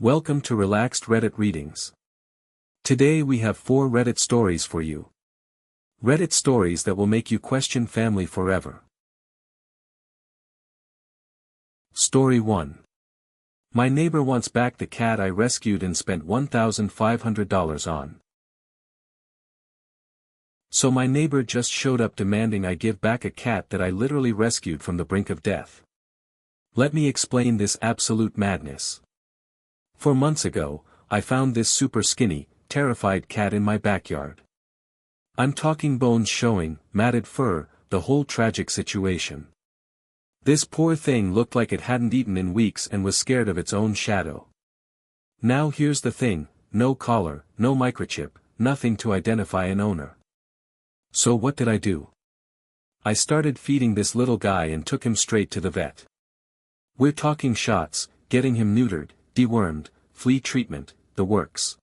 Welcome to Relaxed Reddit Readings. Today we have 4 Reddit stories for you. Reddit stories that will make you question family forever. Story 1. My neighbor wants back the cat I rescued and spent $1,500 on. So my neighbor just showed up demanding I give back a cat that I literally rescued from the brink of death. Let me explain this absolute madness. 4 months ago, I found this super skinny, terrified cat in my backyard. I'm talking bones showing, matted fur, the whole tragic situation. This poor thing looked like it hadn't eaten in weeks and was scared of its own shadow. Now here's the thing, no collar, no microchip, nothing to identify an owner. So what did I do? I started feeding this little guy and took him straight to the vet. We're talking shots, getting him neutered, dewormed, flea treatment, the works.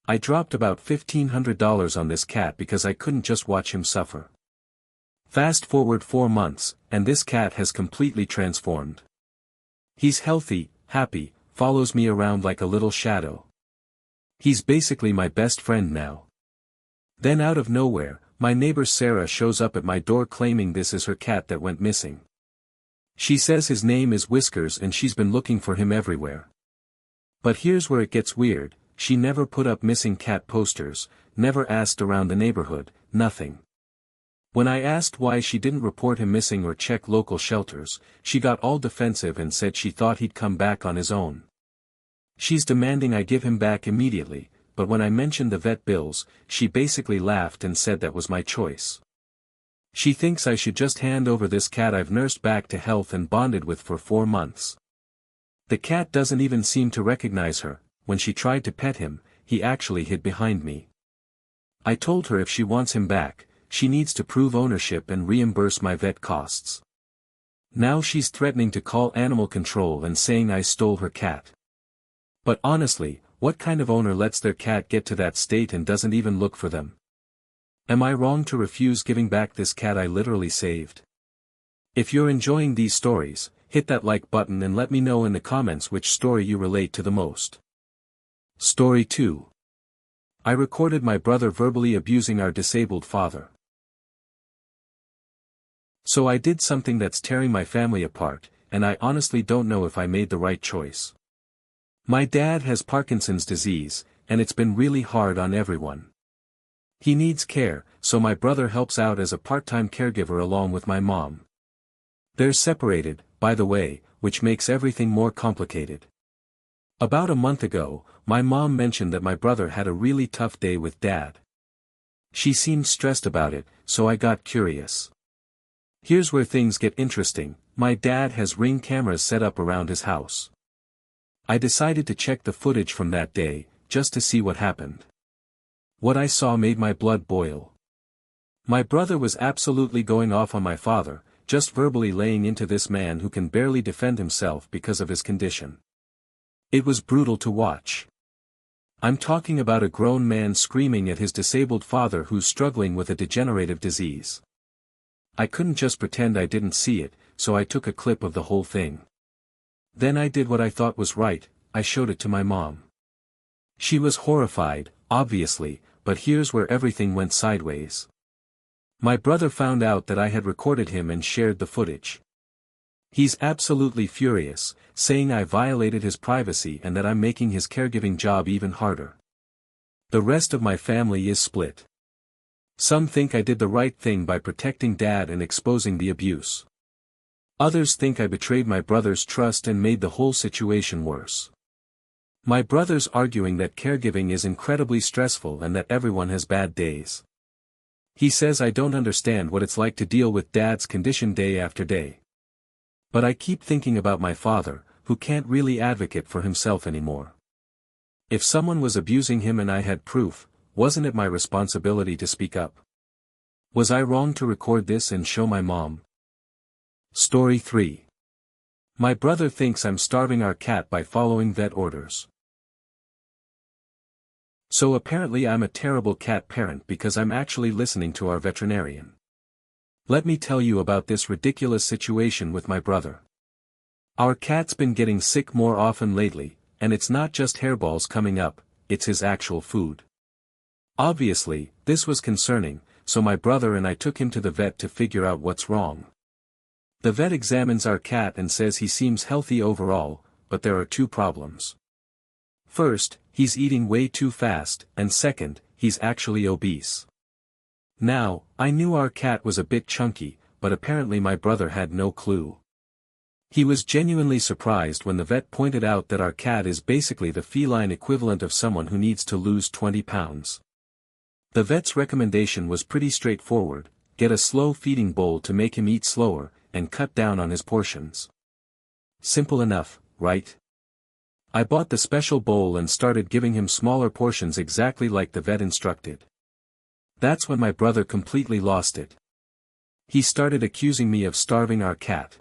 I dropped about $1,500 on this cat because I couldn't just watch him suffer. Fast forward 4 months, and this cat has completely transformed. He's healthy, happy, follows me around like a little shadow. He's basically my best friend now. Then out of nowhere, my neighbor Sarah shows up at my door claiming this is her cat that went missing. She says his name is Whiskers and she's been looking for him everywhere. But here's where it gets weird, she never put up missing cat posters, never asked around the neighborhood, nothing. When I asked why she didn't report him missing or check local shelters, she got all defensive and said she thought he'd come back on his own. She's demanding I give him back immediately, but when I mentioned the vet bills, she basically laughed and said that was my choice. She thinks I should just hand over this cat I've nursed back to health and bonded with for 4 months. The cat doesn't even seem to recognize her. When she tried to pet him, he actually hid behind me. I told her if she wants him back, she needs to prove ownership and reimburse my vet costs. Now she's threatening to call animal control and saying I stole her cat. But honestly, what kind of owner lets their cat get to that state and doesn't even look for them? Am I wrong to refuse giving back this cat I literally saved? If you're enjoying these stories, hit that like button and let me know in the comments which story you relate to the most. Story 2. I recorded my brother verbally abusing our disabled father. So I did something that's tearing my family apart, and I honestly don't know if I made the right choice. My dad has Parkinson's disease, and it's been really hard on everyone. He needs care, so my brother helps out as a part-time caregiver along with my mom. They're separated, by the way, which makes everything more complicated. About a month ago, my mom mentioned that my brother had a really tough day with dad. She seemed stressed about it, so I got curious. Here's where things get interesting, my dad has Ring cameras set up around his house. I decided to check the footage from that day, just to see what happened. What I saw made my blood boil. My brother was absolutely going off on my father, just verbally laying into this man who can barely defend himself because of his condition. It was brutal to watch. I'm talking about a grown man screaming at his disabled father who's struggling with a degenerative disease. I couldn't just pretend I didn't see it, so I took a clip of the whole thing. Then I did what I thought was right, I showed it to my mom. She was horrified, obviously, but here's where everything went sideways. My brother found out that I had recorded him and shared the footage. He's absolutely furious, saying I violated his privacy and that I'm making his caregiving job even harder. The rest of my family is split. Some think I did the right thing by protecting dad and exposing the abuse. Others think I betrayed my brother's trust and made the whole situation worse. My brother's arguing that caregiving is incredibly stressful and that everyone has bad days. He says I don't understand what it's like to deal with dad's condition day after day. But I keep thinking about my father, who can't really advocate for himself anymore. If someone was abusing him and I had proof, wasn't it my responsibility to speak up? Was I wrong to record this and show my mom? Story 3. My brother thinks I'm starving our cat by following vet orders. So apparently I'm a terrible cat parent because I'm actually listening to our veterinarian. Let me tell you about this ridiculous situation with my brother. Our cat's been getting sick more often lately, and it's not just hairballs coming up, it's his actual food. Obviously, this was concerning, so my brother and I took him to the vet to figure out what's wrong. The vet examines our cat and says he seems healthy overall, but there are two problems. First, he's eating way too fast, and second, he's actually obese. Now, I knew our cat was a bit chunky, but apparently my brother had no clue. He was genuinely surprised when the vet pointed out that our cat is basically the feline equivalent of someone who needs to lose 20 pounds. The vet's recommendation was pretty straightforward: get a slow feeding bowl to make him eat slower, and cut down on his portions. Simple enough, right? I bought the special bowl and started giving him smaller portions exactly like the vet instructed. That's when my brother completely lost it. He started accusing me of starving our cat.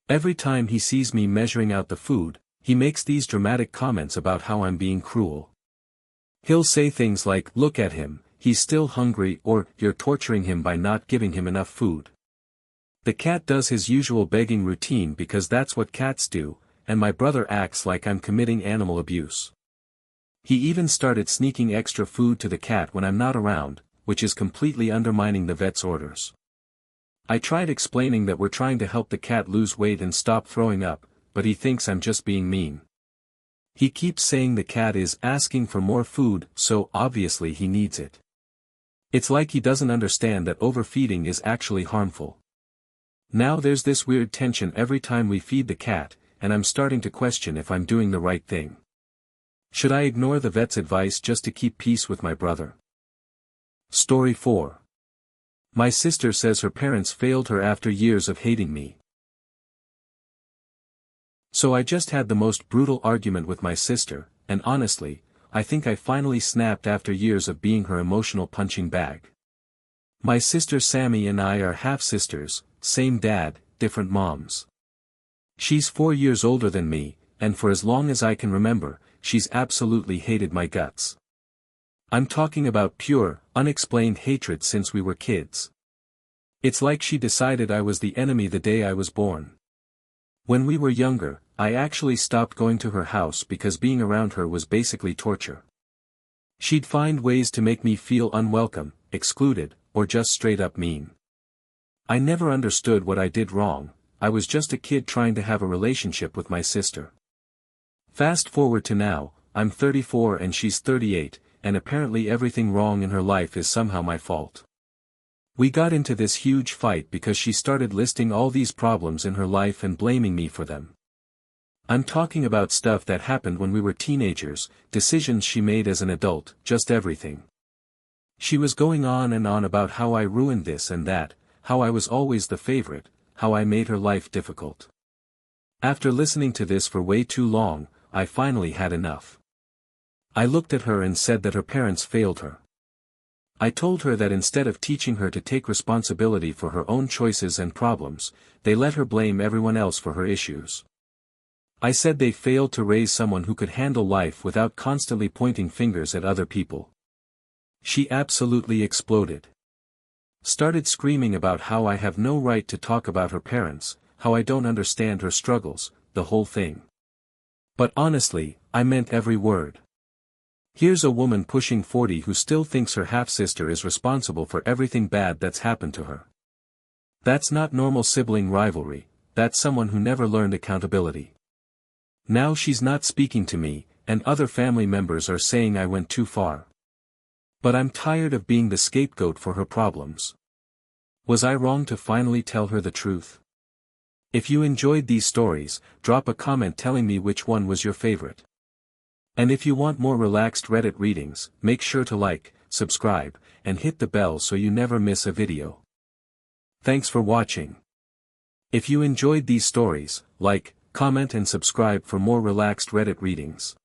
Every time he sees me measuring out the food, he makes these dramatic comments about how I'm being cruel. He'll say things like, "Look at him, he's still hungry," or "You're torturing him by not giving him enough food." The cat does his usual begging routine because that's what cats do, and my brother acts like I'm committing animal abuse. He even started sneaking extra food to the cat when I'm not around, which is completely undermining the vet's orders. I tried explaining that we're trying to help the cat lose weight and stop throwing up, but he thinks I'm just being mean. He keeps saying the cat is asking for more food, so obviously he needs it. It's like he doesn't understand that overfeeding is actually harmful. Now there's this weird tension every time we feed the cat, and I'm starting to question if I'm doing the right thing. Should I ignore the vet's advice just to keep peace with my brother? Story 4. My sister says her parents failed her after years of hating me. So I just had the most brutal argument with my sister, and honestly, I think I finally snapped after years of being her emotional punching bag. My sister Sammy and I are half-sisters, same dad, different moms. She's 4 years older than me, and for as long as I can remember, she's absolutely hated my guts. I'm talking about pure, unexplained hatred since we were kids. It's like she decided I was the enemy the day I was born. When we were younger, I actually stopped going to her house because being around her was basically torture. She'd find ways to make me feel unwelcome, excluded, or just straight up mean. I never understood what I did wrong. I was just a kid trying to have a relationship with my sister. Fast forward to now, I'm 34 and she's 38, and apparently everything wrong in her life is somehow my fault. We got into this huge fight because she started listing all these problems in her life and blaming me for them. I'm talking about stuff that happened when we were teenagers, decisions she made as an adult, just everything. She was going on and on about how I ruined this and that, how I was always the favorite, how I made her life difficult. After listening to this for way too long, I finally had enough. I looked at her and said that her parents failed her. I told her that instead of teaching her to take responsibility for her own choices and problems, they let her blame everyone else for her issues. I said they failed to raise someone who could handle life without constantly pointing fingers at other people. She absolutely exploded. Started screaming about how I have no right to talk about her parents, how I don't understand her struggles, the whole thing. But honestly, I meant every word. Here's a woman pushing 40 who still thinks her half-sister is responsible for everything bad that's happened to her. That's not normal sibling rivalry, that's someone who never learned accountability. Now she's not speaking to me, and other family members are saying I went too far. But I'm tired of being the scapegoat for her problems. Was I wrong to finally tell her the truth? If you enjoyed these stories, drop a comment telling me which one was your favorite. And if you want more relaxed Reddit readings, make sure to like, subscribe, and hit the bell so you never miss a video. Thanks for watching. If you enjoyed these stories, like, comment and subscribe for more relaxed Reddit readings.